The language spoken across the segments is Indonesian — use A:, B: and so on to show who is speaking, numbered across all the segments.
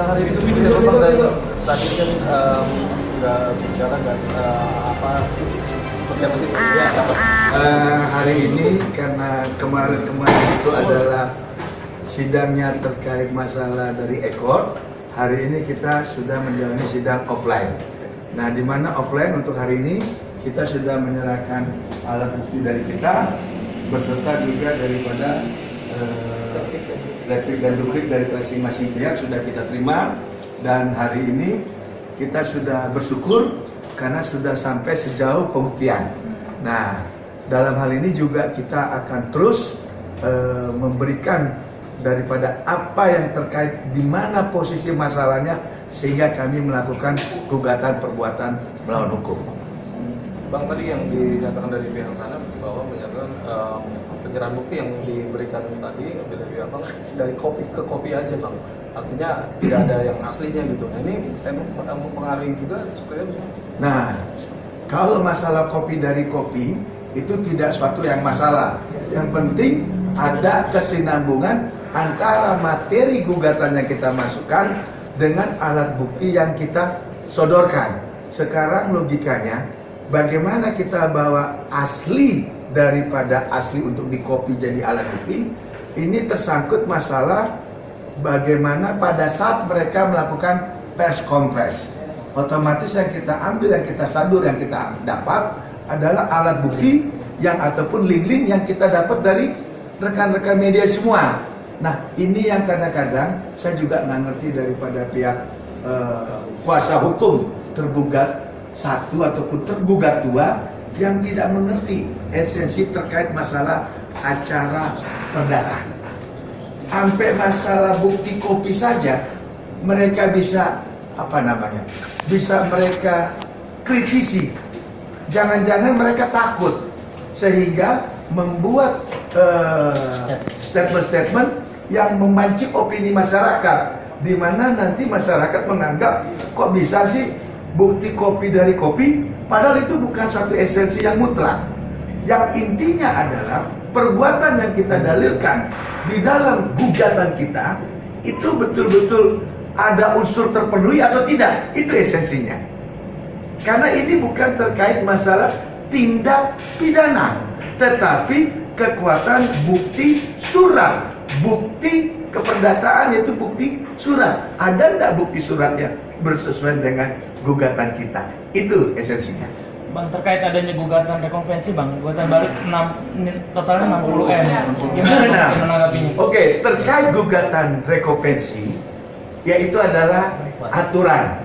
A: hari ini seperti apa Bang? Dan tadi kan sudah bicara kan apa seperti apa sih? Ya, apa?
B: Hari ini karena kemarin itu adalah sidangnya terkait masalah dari ekor. Hari ini kita sudah menjalani sidang offline. Nah, di mana offline untuk hari ini kita sudah menyerahkan alat bukti dari kita beserta juga daripada replik dan duplik dari masing-masing pihak sudah kita terima, dan hari ini kita sudah bersyukur karena sudah sampai sejauh pembuktian. Nah, dalam hal ini juga kita akan terus memberikan daripada apa yang terkait di mana posisi masalahnya sehingga kami melakukan gugatan perbuatan melawan hukum.
A: Bang, tadi yang dinyatakan dari pihak sana bahwa menyatakan penyerahan bukti yang diberikan tadi dari pihak Bang dari kopi ke kopi aja Bang, artinya tidak ada yang aslinya gitu. Nah, ini emang mempengaruhi juga supaya.
B: Nah, kalau masalah kopi dari kopi itu tidak suatu yang masalah. Yang penting ada kesinambungan antara materi gugatan yang kita masukkan dengan alat bukti yang kita sodorkan. Sekarang logikanya, bagaimana kita bawa asli daripada asli untuk dikopi jadi alat bukti? Ini tersangkut masalah bagaimana pada saat mereka melakukan pers kompres. Otomatis yang kita ambil, yang kita sadur, yang kita dapat adalah alat bukti yang ataupun link-link yang kita dapat dari rekan-rekan media semua. Nah, ini yang kadang-kadang saya juga nggak ngerti daripada pihak kuasa hukum tergugat satu ataupun tergugat dua yang tidak mengerti esensi terkait masalah acara perdata. Sampai masalah bukti kopi saja mereka bisa bisa mereka kritisi. Jangan-jangan mereka takut sehingga membuat statement-statement yang memancing opini masyarakat, di mana nanti masyarakat menganggap kok bisa sih bukti kopi dari kopi, padahal itu bukan suatu esensi yang mutlak. Yang intinya adalah perbuatan yang kita dalilkan di dalam gugatan kita itu betul-betul ada unsur terpenuhi atau tidak, itu esensinya. Karena ini bukan terkait masalah tindak pidana, tetapi kekuatan bukti surat, bukti keperdataan, yaitu bukti surat. Ada enggak bukti suratnya bersesuaian dengan gugatan kita? Itu esensinya.
C: Bang, terkait adanya gugatan rekonvensi Bang, gugatan balik totalnya 60M. Gimana menanggapinya?
B: Oke, terkait gugatan rekonvensi, yaitu adalah aturan.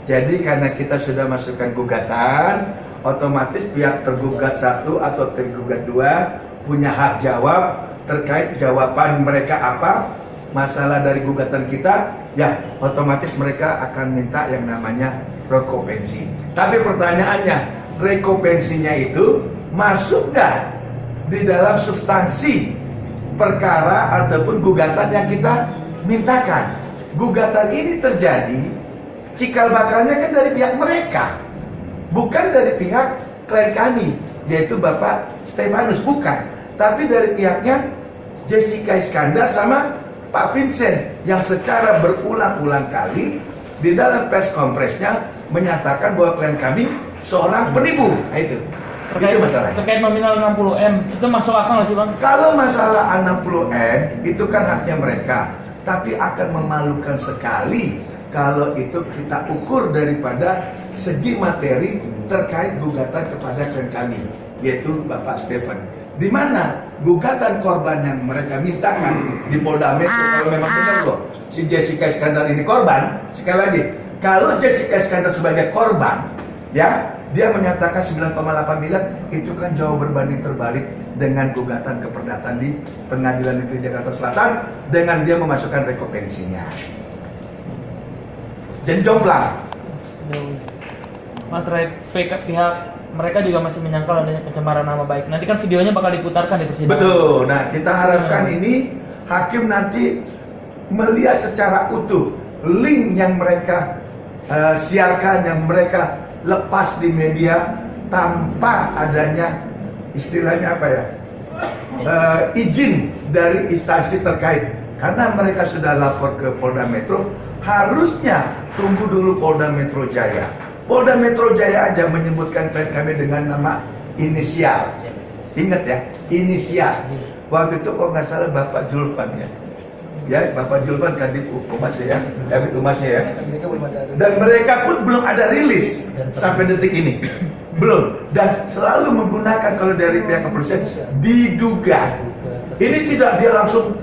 B: Jadi karena kita sudah masukkan gugatan, otomatis pihak tergugat satu atau tergugat dua punya hak jawab terkait jawaban mereka apa masalah dari gugatan kita, ya otomatis mereka akan minta yang namanya rekompensi. Tapi pertanyaannya, rekompensinya itu masuk nggak di dalam substansi perkara ataupun gugatan yang kita mintakan? Gugatan ini terjadi cikal bakalnya kan dari pihak mereka, bukan dari pihak klien kami, yaitu Bapak Stefanus, bukan, tapi dari pihaknya Jessica Iskandar sama Pak Vincent yang secara berulang-ulang kali di dalam pers kompresnya menyatakan bahwa klien kami seorang penipu. Nah, itu masalahnya.
C: Terkait nominal 60M itu masuk akal nggak sih Bang?
B: Kalau masalah 60M itu kan haknya mereka, tapi akan memalukan sekali kalau itu kita ukur daripada segi materi terkait gugatan kepada klien kami, yaitu Bapak Stephen. Di mana gugatan korban yang mereka mintakan di Polda Metro, kalau memang benar loh si Jessica Iskandar ini korban, sekali lagi, kalau Jessica Iskandar sebagai korban, ya dia menyatakan 9,8 miliar, itu kan jauh berbanding terbalik dengan gugatan keperdataan di Pengadilan Negeri Jakarta Selatan dengan dia memasukkan rekompensinya. Jadi jomplang.
C: Materai pihak mereka juga masih menyangkal adanya pencemaran nama baik. Nanti kan videonya bakal diputarkan di persidangan.
B: Betul. Nah, kita harapkan ini hakim nanti melihat secara utuh link yang mereka siarkan, yang mereka lepas di media tanpa adanya istilahnya apa ya, izin dari instansi terkait. Karena mereka sudah lapor ke Polda Metro, Harusnya tunggu dulu Polda Metro Jaya. Polda Metro Jaya aja menyebutkan klien kami dengan nama inisial. Ingat ya, inisial. Waktu itu kalau nggak salah Bapak Julfan ya. Ya, Bapak Julfan Kadif Humas ya, Kadif Humasnya ya. Dan mereka pun belum ada rilis sampai detik ini. Belum. Dan selalu menggunakan kalau dari pihak kepolisian diduga. Ini tidak dia langsung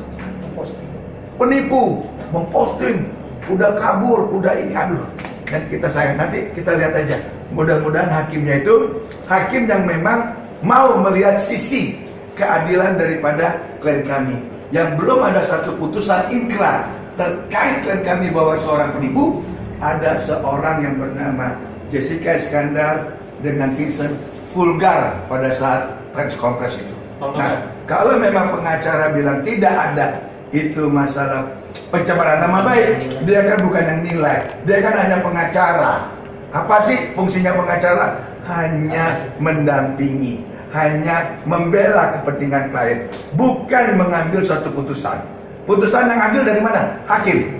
B: penipu, memposting, udah kabur, udah ini, aduh. Dan kita sayang, nanti kita lihat aja. Mudah-mudahan hakimnya itu hakim yang memang mau melihat sisi keadilan daripada klien kami. Yang belum ada satu putusan inkra terkait klien kami bahwa seorang penipu. Ada seorang yang bernama Jessica Iskandar dengan Vincent vulgar pada saat press conference itu. Nah, kalau memang pengacara bilang tidak ada itu masalah pencemaran nama baik, dia kan bukan yang nilai, dia kan hanya pengacara. Apa sih fungsinya pengacara? Hanya mendampingi, hanya membela kepentingan klien, bukan mengambil suatu putusan. Putusan yang ambil dari mana? Hakim.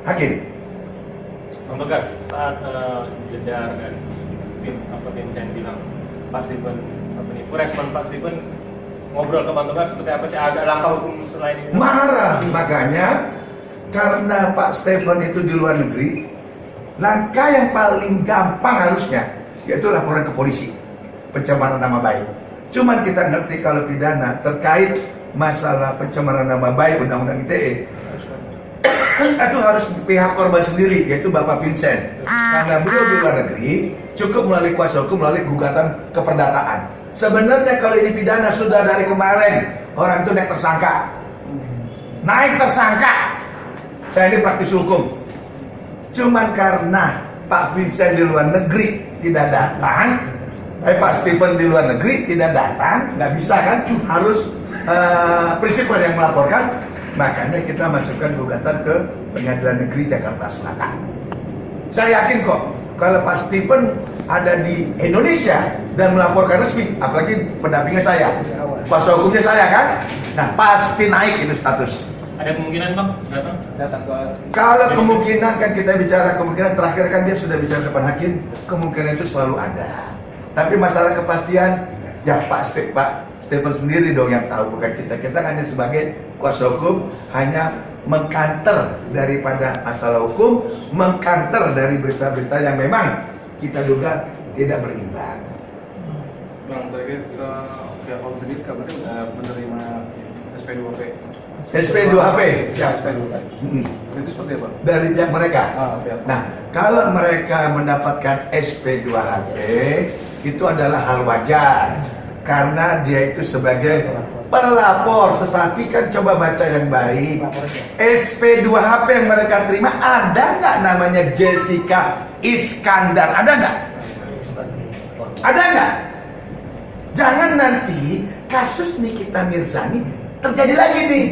B: Hakim.
D: Bang Togar, saat Jedar dan Vincent bilang Pak Stephen penipu, respon Pak Stephen ngobrol ke Bang Togar seperti apa sih? Ada langkah hukum selain itu?
B: Marah, makanya karena Pak Stephen itu di luar negeri, langkah yang paling gampang harusnya yaitu laporan ke polisi, pencemaran nama baik. Cuman kita ngerti kalau pidana terkait masalah pencemaran nama baik Undang-Undang ITE itu harus pihak korban sendiri, yaitu Bapak Vincent. Karena beliau di luar negeri, cukup melalui kuasa hukum, melalui gugatan keperdataan. Sebenarnya kalau ini pidana sudah dari kemarin, orang itu naik tersangka. Naik tersangka. Saya ini praktis hukum. Cuman karena Pak Vincent di luar negeri tidak datang, Pak Stephen di luar negeri tidak datang, nggak bisa kan? Harus prinsipal yang melaporkan. Makanya kita masukkan gugatan ke Pengadilan Negeri Jakarta Selatan. Saya yakin kok kalau Pak Stephen ada di Indonesia dan melaporkan resmi, apalagi pendampingnya saya, kuasa hukumnya saya kan, nah pasti naik itu status.
D: Ada kemungkinan Bang datang ke
B: Kalau kemungkinan kan kita bicara kemungkinan terakhir kan dia sudah bicara depan hakim, kemungkinan itu selalu ada. Tapi masalah kepastian ya Pak Stephen sendiri dong yang tahu, bukan kita. Kita hanya sebagai kuasa hukum hanya mengkanter daripada masalah hukum, mengkanter dari berita-berita yang memang kita duga tidak berimbang.
A: Bang, terkait ke pihak Polri sendiri kabarnya udah menerima SP2P.
B: SP2HP
A: Siap, SP2P. Itu seperti apa?
B: Dari pihak mereka.
A: Pihak.
B: Nah, kalau mereka mendapatkan SP2HP itu adalah hal wajar karena dia itu sebagai pelapor, tetapi kan coba baca yang baik. SP2HP yang mereka terima ada nggak namanya Jessica Iskandar? Ada nggak? Ada nggak? Jangan nanti kasus Nikita Mirzani terjadi lagi nih.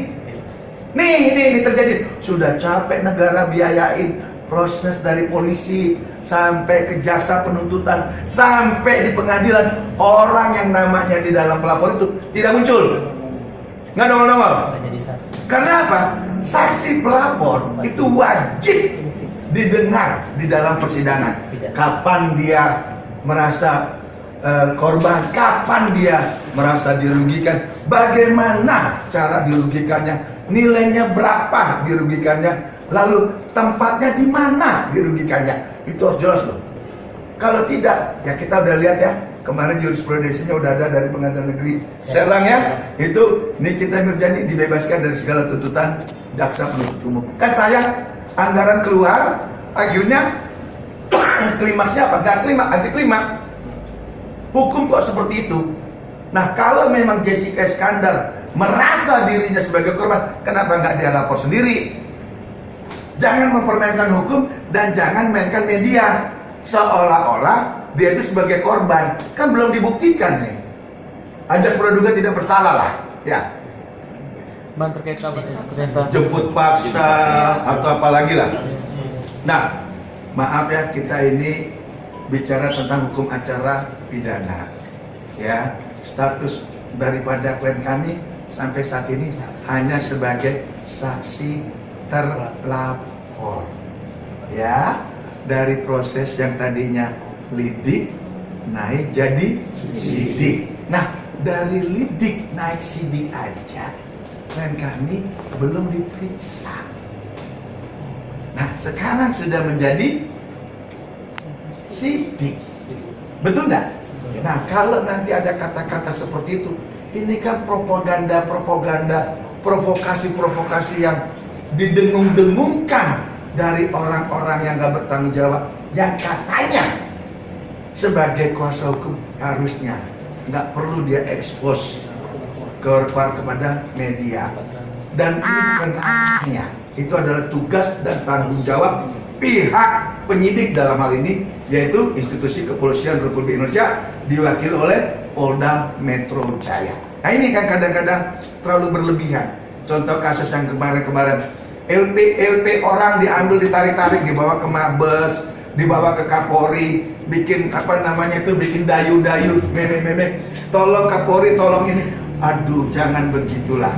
B: Nih terjadi. Sudah capek negara biayain proses dari polisi sampai ke jaksa penuntutan sampai di pengadilan, orang yang namanya di dalam pelapor itu tidak muncul, nggak nongol-nongol. Karena apa? Saksi pelapor itu wajib didengar di dalam persidangan. Kapan dia merasa korban, kapan dia merasa dirugikan, bagaimana cara dirugikannya, nilainya berapa dirugikannya, lalu tempatnya di mana dirugikannya, itu harus jelas loh. Kalau tidak, ya kita udah lihat ya, kemarin jurisprudensinya udah ada dari Pengadilan Negeri Serang ya, itu Nikita Mirzani dibebaskan dari segala tuntutan jaksa penuntut umum. Kan saya anggaran keluar, akhirnya klimaksnya apa? Nggak klimaks, anti klimaks. Hukum kok seperti itu. Nah, kalau memang Jessica Iskandar merasa dirinya sebagai korban, kenapa nggak dia lapor sendiri? Jangan mempermainkan hukum dan jangan mainkan media seolah-olah dia itu sebagai korban. Kan belum dibuktikan nih. Ajas praduga tidak bersalah lah, ya.
C: Bang, terkait kabarnya
B: Jemput paksa atau apalagi lah. Nah, maaf ya, kita ini bicara tentang hukum acara pidana, ya. Status daripada klien kami sampai saat ini hanya sebagai saksi terlapor. Ya, dari proses yang tadinya lidik naik jadi sidik. Nah, dari lidik naik sidik aja klien kami belum diperiksa. Nah, sekarang sudah menjadi sidik. Betul nggak? Nah, kalau nanti ada kata-kata seperti itu, ini kan propaganda, provokasi yang didengung-dengungkan dari orang-orang yang nggak bertanggung jawab, yang katanya sebagai kuasa hukum harusnya nggak perlu dia expose kepada media. Dan ini bukan ranahnya, itu adalah tugas dan tanggung jawab pihak penyidik dalam hal ini, yaitu institusi kepolisian Republik Indonesia diwakili oleh Polda Metro Jaya. Nah, ini kan kadang-kadang terlalu berlebihan. Contoh kasus yang kemarin-kemarin, LP orang diambil, ditarik-tarik, dibawa ke Mabes, dibawa ke Kapolri, bikin bikin dayu-dayu, meme-meme. Tolong Kapolri, tolong ini. Aduh, jangan begitulah.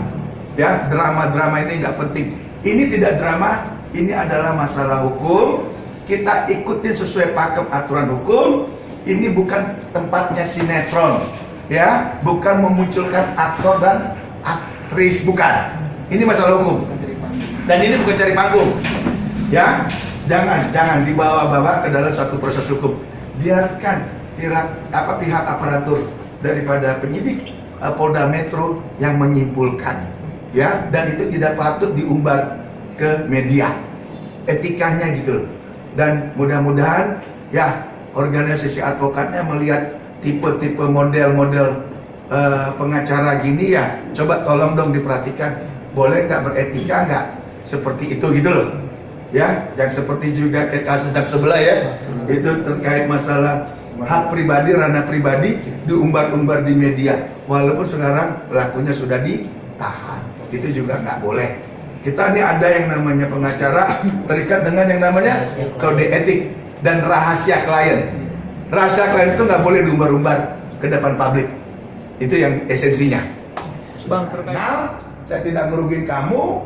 B: Ya, drama-drama ini nggak penting. Ini tidak drama, ini adalah masalah hukum. Kita ikutin sesuai pakem aturan hukum. Ini bukan tempatnya sinetron, ya, bukan memunculkan aktor dan aktris, bukan. Ini masalah hukum. Dan ini bukan cari panggung, ya. Jangan dibawa-bawa ke dalam satu proses hukum. Biarkan pihak aparatur daripada penyidik Polda Metro yang menyimpulkan, ya. Dan itu tidak patut diumbar ke media, etikanya gitu. Dan mudah-mudahan ya organisasi advokatnya melihat tipe-tipe model-model pengacara gini, ya coba tolong dong diperhatikan, boleh nggak beretika nggak seperti itu gitu loh, ya. Yang seperti juga kayak kasus yang sebelah, ya, itu terkait masalah hak pribadi, ranah pribadi diumbar-umbar di media, walaupun sekarang pelakunya sudah ditahan. Itu juga nggak boleh. Kita ini ada yang namanya pengacara terikat dengan yang namanya kode etik dan rahasia klien. Rahasia klien itu nggak boleh diumbar-umbar ke depan publik. Itu yang esensinya.
C: Bang, terkait
B: Nah, saya tidak merugikan kamu,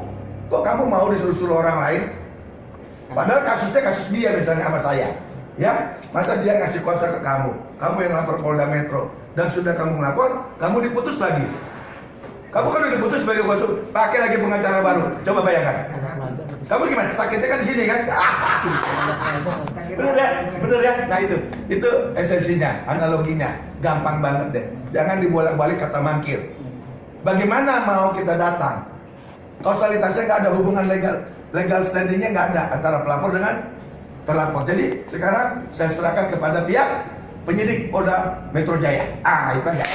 B: kok kamu mau disuruh-suruh orang lain? Padahal kasusnya kasus dia misalnya sama saya, ya. Masa dia ngasih kuasa ke kamu yang lapor Polda Metro, dan sudah kamu ngelapor, kamu diputus lagi. Kamu kan udah diputus sebagai kuasa, pakai lagi pengacara baru. Coba bayangkan. Kamu gimana? Sakitnya kan di sini kan? Bener ya? Nah itu esensinya, analoginya, gampang banget deh. Jangan dibolak-balik kata mangkir. Bagaimana mau kita datang? Kausalitasnya nggak ada, hubungan legal standingnya nggak ada antara pelapor dengan terlapor. Jadi sekarang saya serahkan kepada pihak penyidik Polda Metro Jaya. Itu aja.